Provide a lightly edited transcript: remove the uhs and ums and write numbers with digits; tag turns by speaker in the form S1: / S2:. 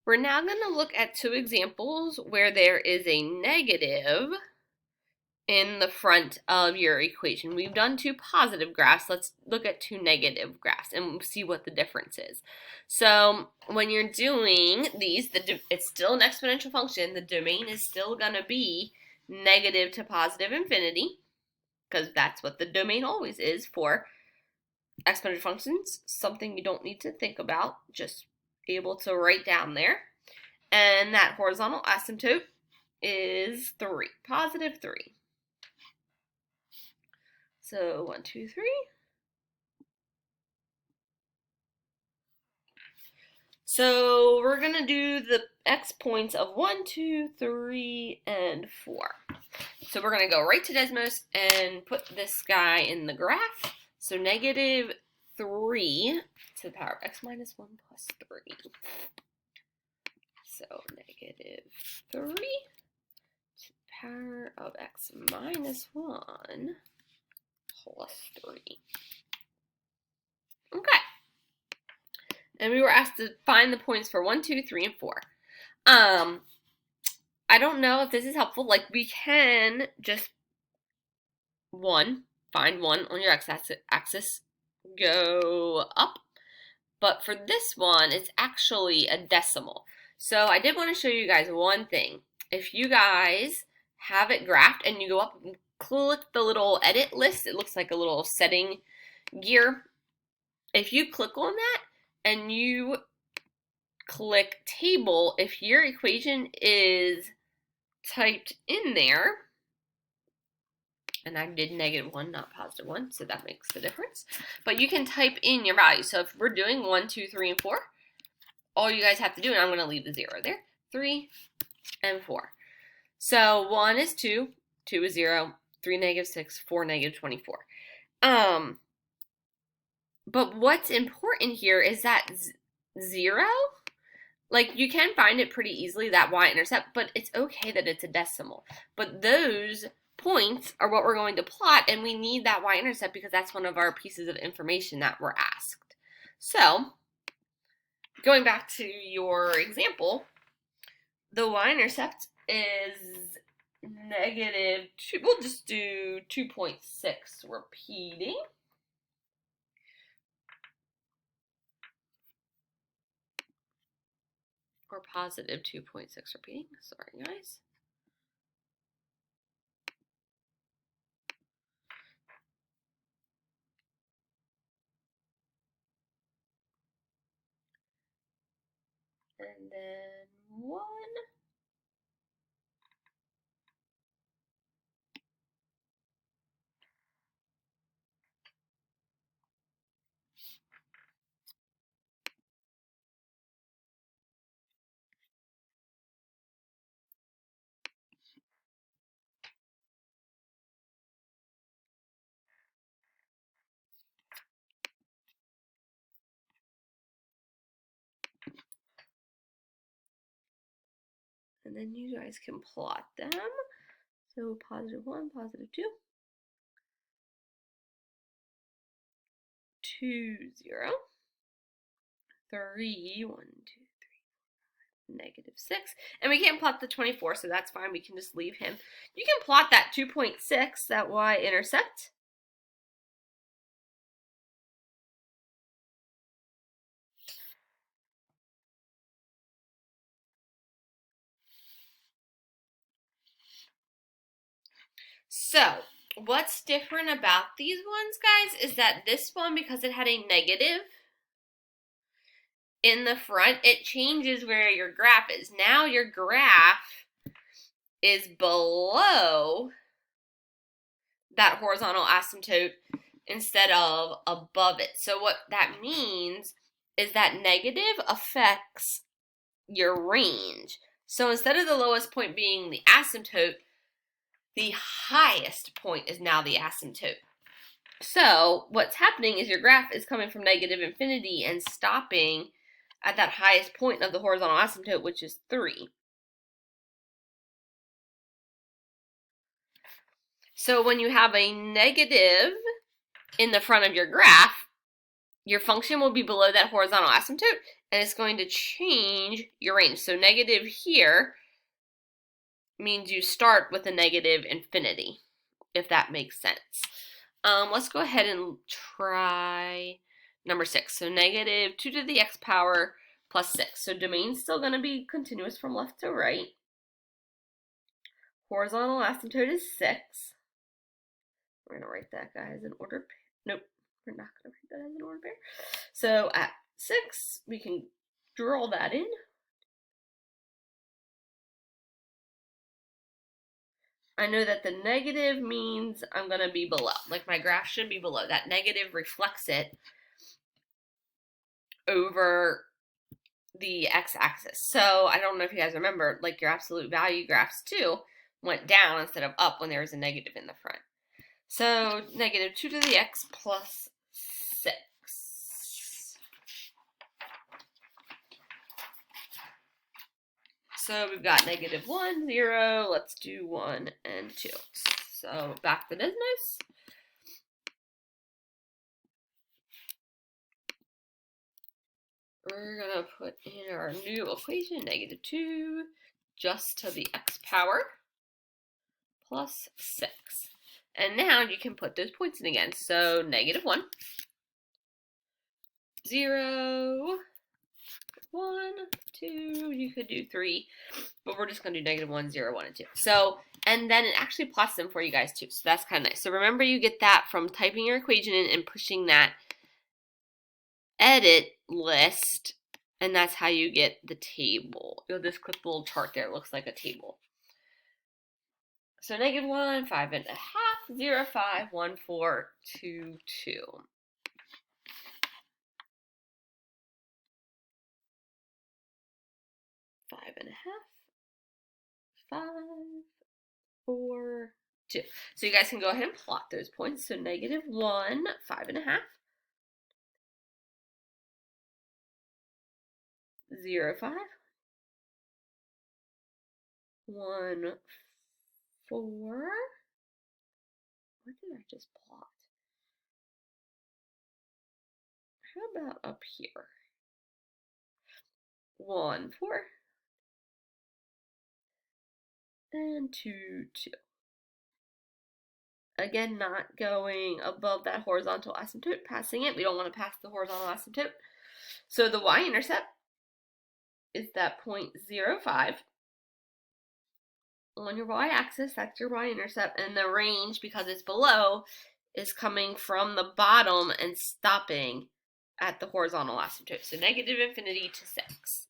S1: We're now going to look at two examples where there is a negative in the front of your equation. We've done two positive graphs. Let's look at two negative graphs and see what the difference is. So when you're doing these, it's still an exponential function. The domain is still going to be negative to positive infinity, because that's what the domain always is for exponential functions. Something you don't need to think about, just be able to write down there. And that horizontal asymptote is 3, positive 3. So 1, 2, 3. So we're going to do the x points of 1, 2, 3, and 4. So we're going to go right to Desmos and put this guy in the graph. So negative 3 to the power of x minus 1 plus 3. So negative 3 to the power of x minus 1 plus 3. Okay. And we were asked to find the points for 1, 2, 3, and 4. I don't know if this is helpful. Like, we can just find 1 on your x-axis, go up. But for this one, it's actually a decimal. So I did want to show you guys one thing. If you guys have it graphed and you go up and click the little edit list, it looks like a little setting gear. If you click on that and you click table, if your equation is typed in there, and I did -1, not +1, so that makes the difference. But you can type in your value. So if we're doing 1, 2, 3, and 4, all you guys have to do, and I'm going to leave the 0 there, 3 and 4. So 1 is 2, 2 is 0, 3 -6, 4 -24. But what's important here is that 0, like, you can find it pretty easily, that y-intercept, but it's okay that it's a decimal. But those points are what we're going to plot, and we need that y-intercept because that's one of our pieces of information that we're asked. So, going back to your example, the y-intercept is -2. We'll just do 2.6 repeating. Or positive 2.6 repeating. Sorry, guys. And then 1. And then you guys can plot them. So +1, +2, 2, 0, 3, 1, 2, 3, -6. And we can't plot the 24, so that's fine. We can just leave him. You can plot that 2.6, that y-intercept. So, what's different about these ones, guys, is that this one, because it had a negative in the front, it changes where your graph is. Now your graph is below that horizontal asymptote instead of above it. So what that means is that negative affects your range. So instead of the lowest point being the asymptote, the highest point is now the asymptote. So what's happening is your graph is coming from negative infinity and stopping at that highest point of the horizontal asymptote, which is 3. So when you have a negative in the front of your graph, your function will be below that horizontal asymptote, and it's going to change your range. So negative here means you start with a negative infinity, if that makes sense. Let's go ahead and try number 6. So negative 2 to the x power plus 6. So domain's still going to be continuous from left to right. Horizontal asymptote is 6. We're going to write that guy as an ordered pair. Nope, we're not going to write that as an ordered pair. So at 6, we can draw that in. I know that the negative means I'm going to be below. Like my graph should be below. That negative reflects it over the x-axis. So I don't know if you guys remember, like your absolute value graphs too went down instead of up when there was a negative in the front. So negative 2 to the x plus 6. So we've got negative 1, 0. Let's do 1 and 2. So back to business. We're going to put in our new equation, negative 2 just to the x power plus 6. And now you can put those points in again. So negative 1, 0, 1, 2, you could do 3, but we're just going to do negative 1, 0, 1, and 2. So, and then it actually plots them for you guys too. So that's kind of nice. So remember, you get that from typing your equation in and pushing that edit list, and that's how you get the table. You'll just click the little chart there. It looks like a table. So negative 1, 5.5, 0, 5, 1, 4, 2, 2. 5.5, 5, 4, 2. So you guys can go ahead and plot those points. So negative 1, 5.5, 0, 5, 1, 4. What did I just plot? How about up here? 1, 4, and 2, 2. Again, not going above that horizontal asymptote, passing it. We don't want to pass the horizontal asymptote. So the y-intercept is that 0.05 on your y-axis. That's your y-intercept. And the range, because it's below, is coming from the bottom and stopping at the horizontal asymptote. So negative infinity to 6.